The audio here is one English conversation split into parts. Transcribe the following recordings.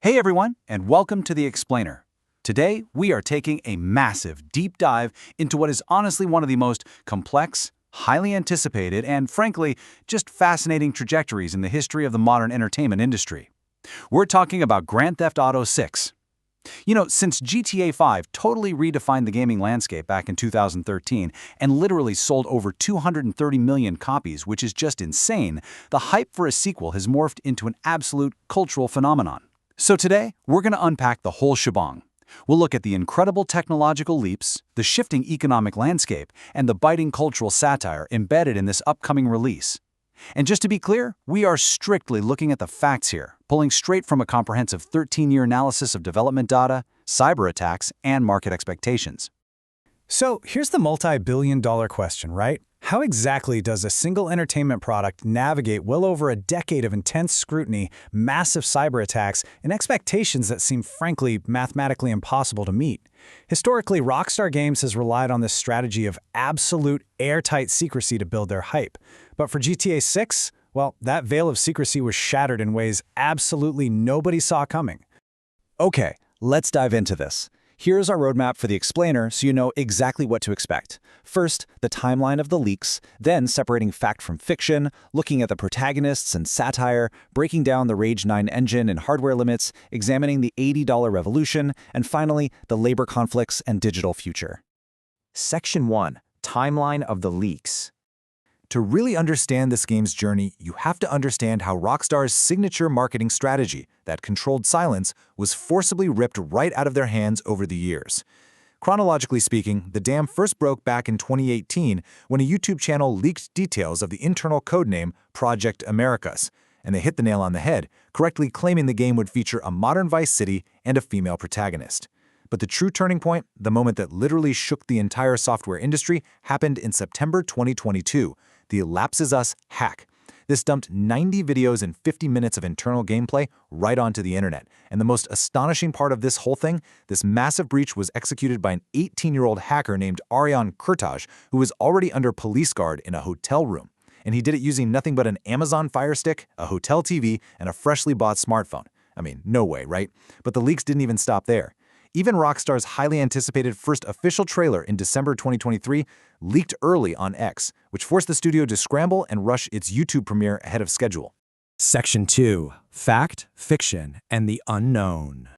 Hey everyone, and welcome to The Explainer. Today, we are taking a massive, deep dive into what is honestly one of the most complex, highly anticipated, and frankly, just fascinating trajectories in the history of the modern entertainment industry. We're talking about Grand Theft Auto 6. Since GTA 5 totally redefined the gaming landscape back in 2013 and literally sold over 230 million copies, which is just insane, the hype for a sequel has morphed into an absolute cultural phenomenon. So today, we're going to unpack the whole shebang. We'll look at the incredible technological leaps, the shifting economic landscape, and the biting cultural satire embedded in this upcoming release. And just to be clear, we are strictly looking at the facts here, pulling straight from a comprehensive 13-year analysis of development data, cyber attacks, and market expectations. So here's the multi-billion-dollar question, right? How exactly does a single entertainment product navigate well over a decade of intense scrutiny, massive cyber attacks, and expectations that seem frankly mathematically impossible to meet? Historically, Rockstar Games has relied on this strategy of absolute airtight secrecy to build their hype. But for GTA 6, well, that veil of secrecy was shattered in ways absolutely nobody saw coming. Okay, let's dive into this. Here's our roadmap for the explainer so you know exactly what to expect. First, the timeline of the leaks, then separating fact from fiction, looking at the protagonists and satire, breaking down the Rage 9 engine and hardware limits, examining the $80 revolution, and finally, the labor conflicts and digital future. Section 1. Timeline of the leaks. To really understand this game's journey, you have to understand how Rockstar's signature marketing strategy, that controlled silence, was forcibly ripped right out of their hands over the years. Chronologically speaking, the dam first broke back in 2018 when a YouTube channel leaked details of the internal codename Project Americas, and they hit the nail on the head, correctly claiming the game would feature a modern Vice City and a female protagonist. But the true turning point, the moment that literally shook the entire software industry, happened in September 2022. The Elapses Us hack. This dumped 90 videos and 50 minutes of internal gameplay right onto the internet. And the most astonishing part of this whole thing, this massive breach was executed by an 18-year-old hacker named Ariane Kurtaj, who was already under police guard in a hotel room. And he did it using nothing but an Amazon Fire Stick, a hotel TV, and a freshly bought smartphone. I mean, no way, right? But the leaks didn't even stop there. Even Rockstar's highly anticipated first official trailer in December 2023 leaked early on X, which forced the studio to scramble and rush its YouTube premiere ahead of schedule. Section 2. Fact, fiction, and the unknown.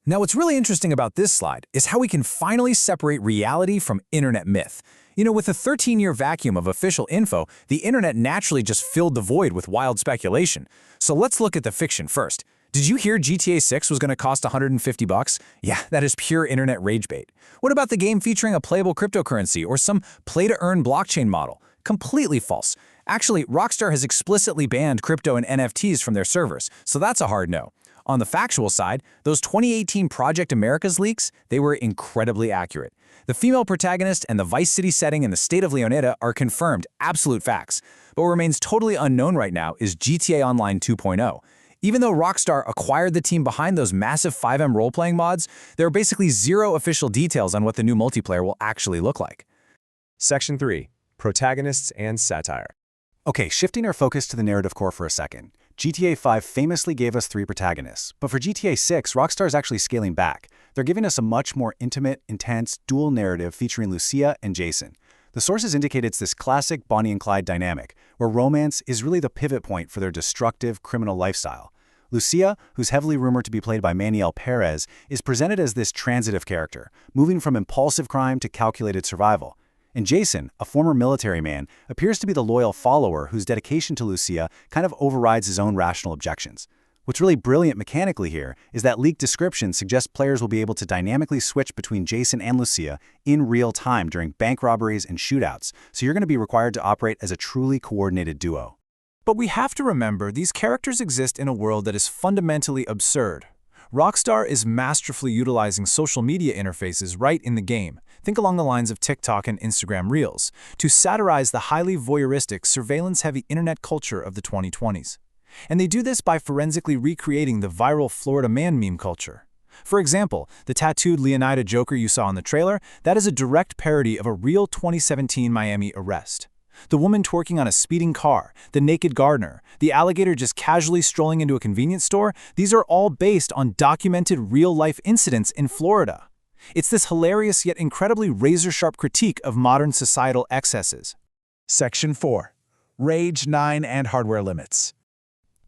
Now, what's really interesting about this slide is how we can finally separate reality from internet myth. With a 13-year vacuum of official info, the internet naturally just filled the void with wild speculation. So let's look at the fiction first. Did you hear GTA 6 was going to cost $150? Yeah, that is pure internet rage bait. What about the game featuring a playable cryptocurrency or some play-to-earn blockchain model? Completely false. Actually, Rockstar has explicitly banned crypto and NFTs from their servers, so that's a hard no. On the factual side, those 2018 Project Americas leaks, they were incredibly accurate. The female protagonist and the Vice City setting in the state of Leoneta are confirmed, absolute facts. But what remains totally unknown right now is GTA Online 2.0. Even though Rockstar acquired the team behind those massive 5M role-playing mods, there are basically zero official details on what the new multiplayer will actually look like. Section 3. Protagonists and satire. Okay, shifting our focus to the narrative core for a second. GTA 5 famously gave us 3 protagonists, but for GTA 6, Rockstar is actually scaling back. They're giving us a much more intimate, intense, dual narrative featuring Lucia and Jason. The sources indicate it's this classic Bonnie and Clyde dynamic, where romance is really the pivot point for their destructive criminal lifestyle. Lucia, who's heavily rumored to be played by Maniel Perez, is presented as this transitive character, moving from impulsive crime to calculated survival. And Jason, a former military man, appears to be the loyal follower whose dedication to Lucia kind of overrides his own rational objections. What's really brilliant mechanically here is that leaked description suggests players will be able to dynamically switch between Jason and Lucia in real time during bank robberies and shootouts, so you're going to be required to operate as a truly coordinated duo. But we have to remember these characters exist in a world that is fundamentally absurd. Rockstar is masterfully utilizing social media interfaces right in the game, think along the lines of TikTok and Instagram Reels, to satirize the highly voyeuristic, surveillance-heavy internet culture of the 2020s. And they do this by forensically recreating the viral Florida man meme culture. For example, the tattooed Leonida Joker you saw in the trailer, that is a direct parody of a real 2017 Miami arrest. The woman twerking on a speeding car, the naked gardener, the alligator just casually strolling into a convenience store, these are all based on documented real-life incidents in Florida. It's this hilarious yet incredibly razor-sharp critique of modern societal excesses. Section 4. Rage 9 and hardware limits.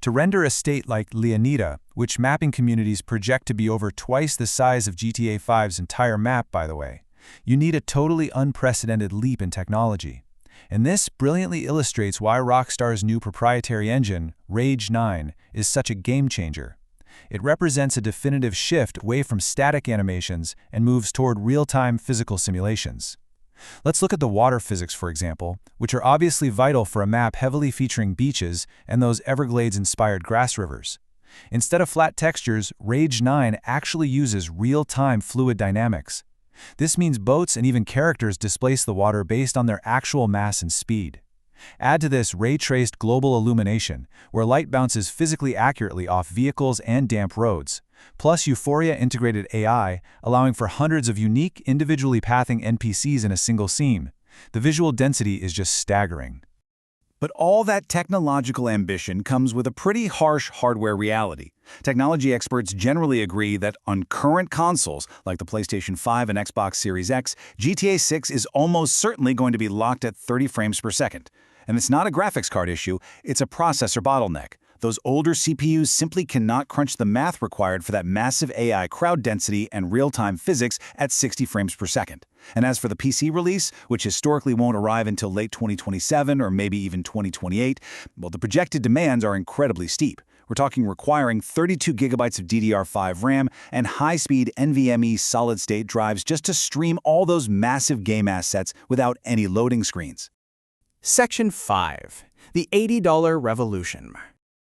To render a state like Leonida, which mapping communities project to be over twice the size of GTA 5's entire map, by the way, you need a totally unprecedented leap in technology. And this brilliantly illustrates why Rockstar's new proprietary engine, Rage 9, is such a game-changer. It represents a definitive shift away from static animations and moves toward real-time physical simulations. Let's look at the water physics, for example, which are obviously vital for a map heavily featuring beaches and those Everglades-inspired grass rivers. Instead of flat textures, Rage 9 actually uses real-time fluid dynamics. This means boats and even characters displace the water based on their actual mass and speed. Add to this Ray-Traced Global Illumination, where light bounces physically accurately off vehicles and damp roads, plus Euphoria-integrated AI, allowing for hundreds of unique, individually pathing NPCs in a single scene. The visual density is just staggering. But all that technological ambition comes with a pretty harsh hardware reality. Technology experts generally agree that on current consoles, like the PlayStation 5 and Xbox Series X, GTA 6 is almost certainly going to be locked at 30 frames per second. And it's not a graphics card issue, it's a processor bottleneck. Those older CPUs simply cannot crunch the math required for that massive AI crowd density and real-time physics at 60 frames per second. And as for the PC release, which historically won't arrive until late 2027 or maybe even 2028, well, the projected demands are incredibly steep. We're talking requiring 32 gigabytes of DDR5 RAM and high-speed NVMe solid-state drives just to stream all those massive game assets without any loading screens. Section 5. The $80 Revolution.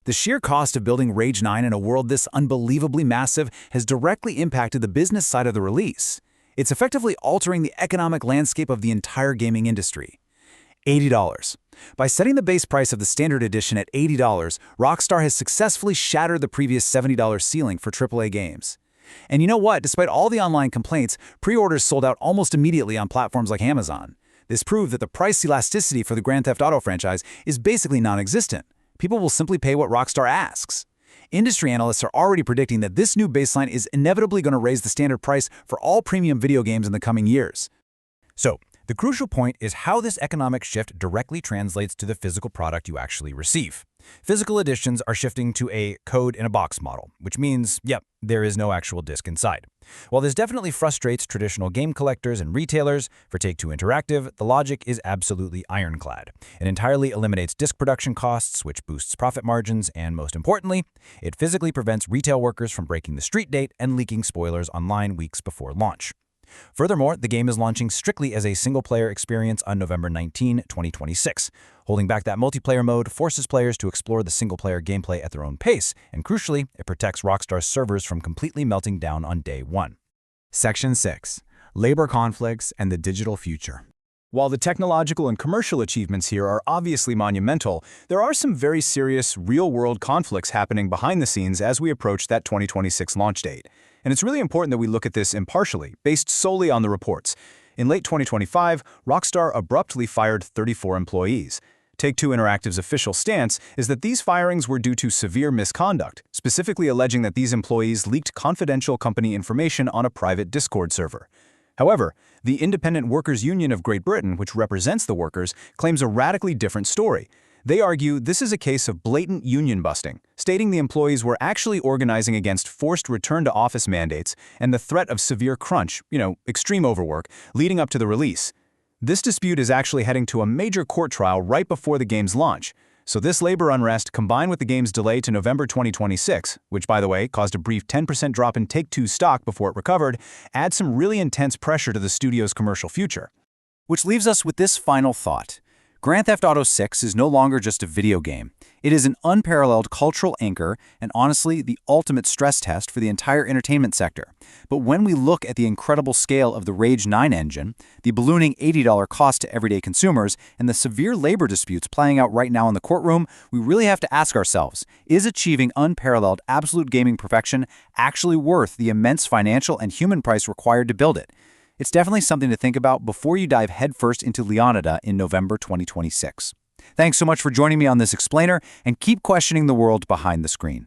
The sheer cost of building Rage 9 in a world this unbelievably massive has directly impacted the business side of the release. It's effectively altering the economic landscape of the entire gaming industry. $80. By setting the base price of the standard edition at $80, Rockstar has successfully shattered the previous $70 ceiling for AAA games. And you know what? Despite all the online complaints, pre-orders sold out almost immediately on platforms like Amazon. This proved that the price elasticity for the Grand Theft Auto franchise is basically non-existent. People will simply pay what Rockstar asks. Industry analysts are already predicting that this new baseline is inevitably going to raise the standard price for all premium video games in the coming years. So, the crucial point is how this economic shift directly translates to the physical product you actually receive. Physical editions are shifting to a code-in-a-box model, which means, yep, there is no actual disc inside. While this definitely frustrates traditional game collectors and retailers, for Take-Two Interactive, the logic is absolutely ironclad. It entirely eliminates disc production costs, which boosts profit margins, and most importantly, it physically prevents retail workers from breaking the street date and leaking spoilers online weeks before launch. Furthermore, the game is launching strictly as a single-player experience on November 19, 2026. Holding back that multiplayer mode forces players to explore the single-player gameplay at their own pace, and crucially, it protects Rockstar's servers from completely melting down on day one. Section 6. Labor conflicts and the digital future. While the technological and commercial achievements here are obviously monumental, there are some very serious, real-world conflicts happening behind the scenes as we approach that 2026 launch date. And it's really important that we look at this impartially, based solely on the reports. In late 2025, Rockstar abruptly fired 34 employees. Take-Two Interactive's official stance is that these firings were due to severe misconduct, specifically alleging that these employees leaked confidential company information on a private Discord server. However, the Independent Workers' Union of Great Britain, which represents the workers, claims a radically different story. They argue this is a case of blatant union busting, stating the employees were actually organizing against forced return-to-office mandates and the threat of severe crunch, extreme overwork, leading up to the release. This dispute is actually heading to a major court trial right before the game's launch. So this labor unrest, combined with the game's delay to November 2026, which, by the way, caused a brief 10% drop in Take-Two's stock before it recovered, adds some really intense pressure to the studio's commercial future. Which leaves us with this final thought. Grand Theft Auto 6 is no longer just a video game. It is an unparalleled cultural anchor and honestly the ultimate stress test for the entire entertainment sector. But when we look at the incredible scale of the Rage 9 engine, the ballooning $80 cost to everyday consumers, and the severe labor disputes playing out right now in the courtroom, we really have to ask ourselves, is achieving unparalleled absolute gaming perfection actually worth the immense financial and human price required to build it? It's definitely something to think about before you dive headfirst into Leonida in November 2026. Thanks so much for joining me on this explainer, and keep questioning the world behind the screen.